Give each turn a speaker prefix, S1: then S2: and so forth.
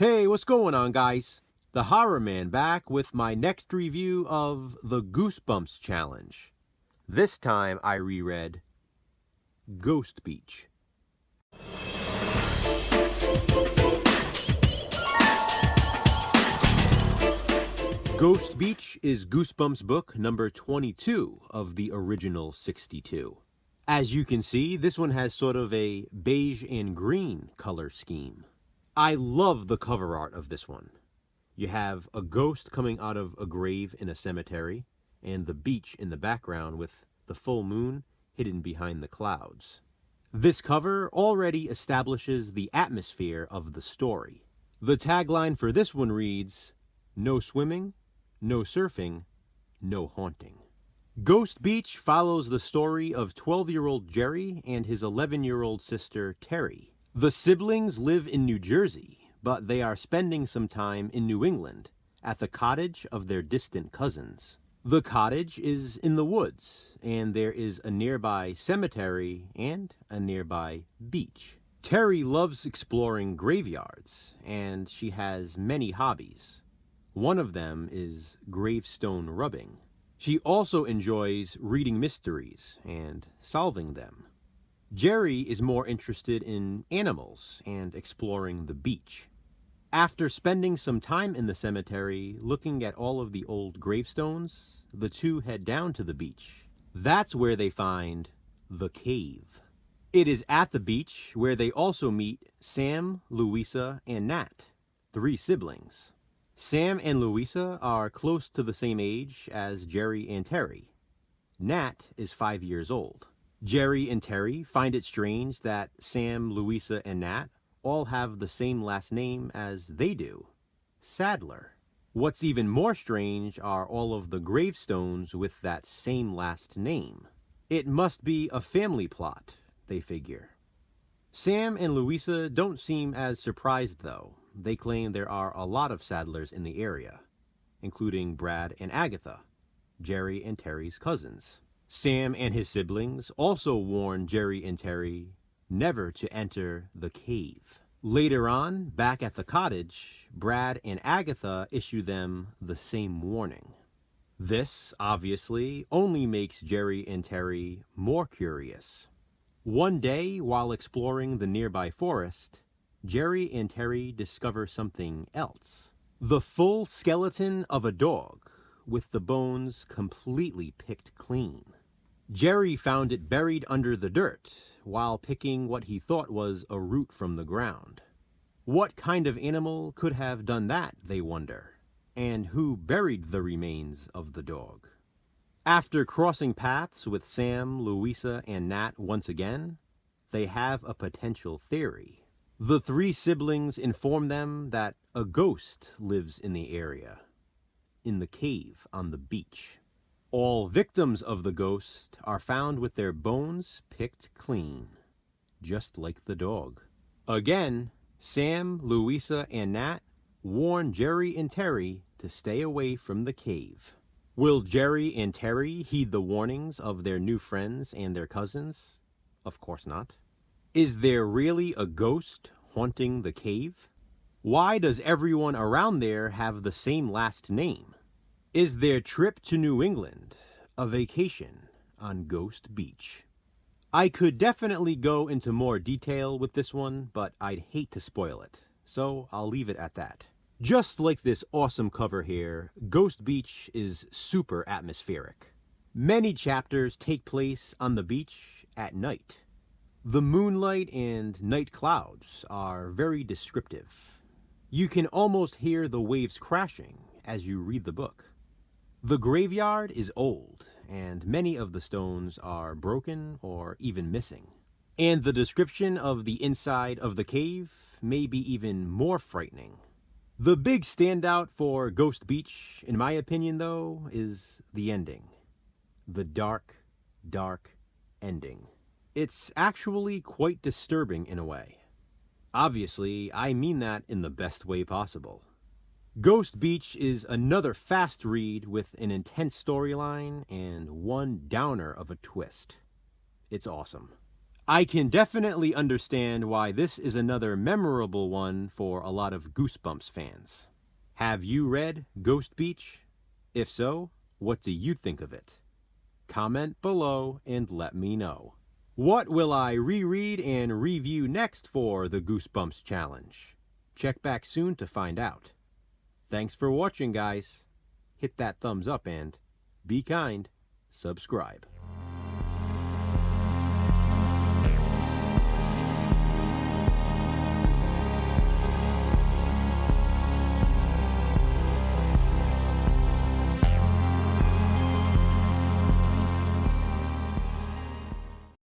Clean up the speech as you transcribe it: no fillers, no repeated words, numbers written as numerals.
S1: Hey, what's going on, guys? The Horror Man back with my next review of the Goosebumps Challenge. This time I reread Ghost Beach. Ghost Beach is Goosebumps book number 22 of the original 62. As you can see, this one has sort of a beige and green color scheme. I love the cover art of this one. You have a ghost coming out of a grave in a cemetery, and the beach in the background with the full moon hidden behind the clouds. This cover already establishes the atmosphere of the story. The tagline for this one reads, "No swimming, no surfing, no haunting." Ghost Beach follows the story of 12-year-old Jerry and his 11-year-old sister Terry. The siblings live in New Jersey, but they are spending some time in New England at the cottage of their distant cousins. The cottage is in the woods, and there is a nearby cemetery and a nearby beach. Terry loves exploring graveyards, and she has many hobbies. One of them is gravestone rubbing. She also enjoys reading mysteries and solving them. Jerry is more interested in animals and exploring the beach. After spending some time in the cemetery looking at all of the old gravestones, the two head down to the beach. That's where they find the cave. It is at the beach where they also meet Sam, Louisa, and Nat, 3 siblings. Sam and Louisa are close to the same age as Jerry and Terry. Nat is 5 years old. Jerry and Terry find it strange that Sam, Louisa, and Nat all have the same last name as they do, Sadler. What's even more strange are all of the gravestones with that same last name. It must be a family plot, they figure. Sam and Louisa don't seem as surprised though. They claim there are a lot of Sadlers in the area, including Brad and Agatha, Jerry and Terry's cousins. Sam and his siblings also warn Jerry and Terry never to enter the cave. Later on, back at the cottage, Brad and Agatha issue them the same warning. This, obviously, only makes Jerry and Terry more curious. One day, while exploring the nearby forest, Jerry and Terry discover something else. The full skeleton of a dog, with the bones completely picked clean. Jerry found it buried under the dirt while picking what he thought was a root from the ground. What kind of animal could have done that, they wonder, and who buried the remains of the dog? After crossing paths with Sam, Louisa, and Nat once again, they have a potential theory. The 3 siblings inform them that a ghost lives in the area, in the cave on the beach. All victims of the ghost are found with their bones picked clean, just like the dog. Again, Sam, Louisa, and Nat warn Jerry and Terry to stay away from the cave. Will Jerry and Terry heed the warnings of their new friends and their cousins? Of course not. Is there really a ghost haunting the cave? Why does everyone around there have the same last name? Is their trip to New England a vacation on Ghost Beach? I could definitely go into more detail with this one, but I'd hate to spoil it, so I'll leave it at that. Just like this awesome cover here, Ghost Beach is super atmospheric. Many chapters take place on the beach at night. The moonlight and night clouds are very descriptive. You can almost hear the waves crashing as you read the book. The graveyard is old, and many of the stones are broken or even missing. And the description of the inside of the cave may be even more frightening. The big standout for Ghost Beach, in my opinion though, is the ending. The dark, dark ending. It's actually quite disturbing in a way. Obviously, I mean that in the best way possible. Ghost Beach is another fast read with an intense storyline and one downer of a twist. It's awesome. I can definitely understand why this is another memorable one for a lot of Goosebumps fans. Have you read Ghost Beach? If so, what do you think of it? Comment below and let me know. What will I reread and review next for the Goosebumps Challenge? Check back soon to find out. Thanks for watching, guys. Hit that thumbs up and be kind. Subscribe.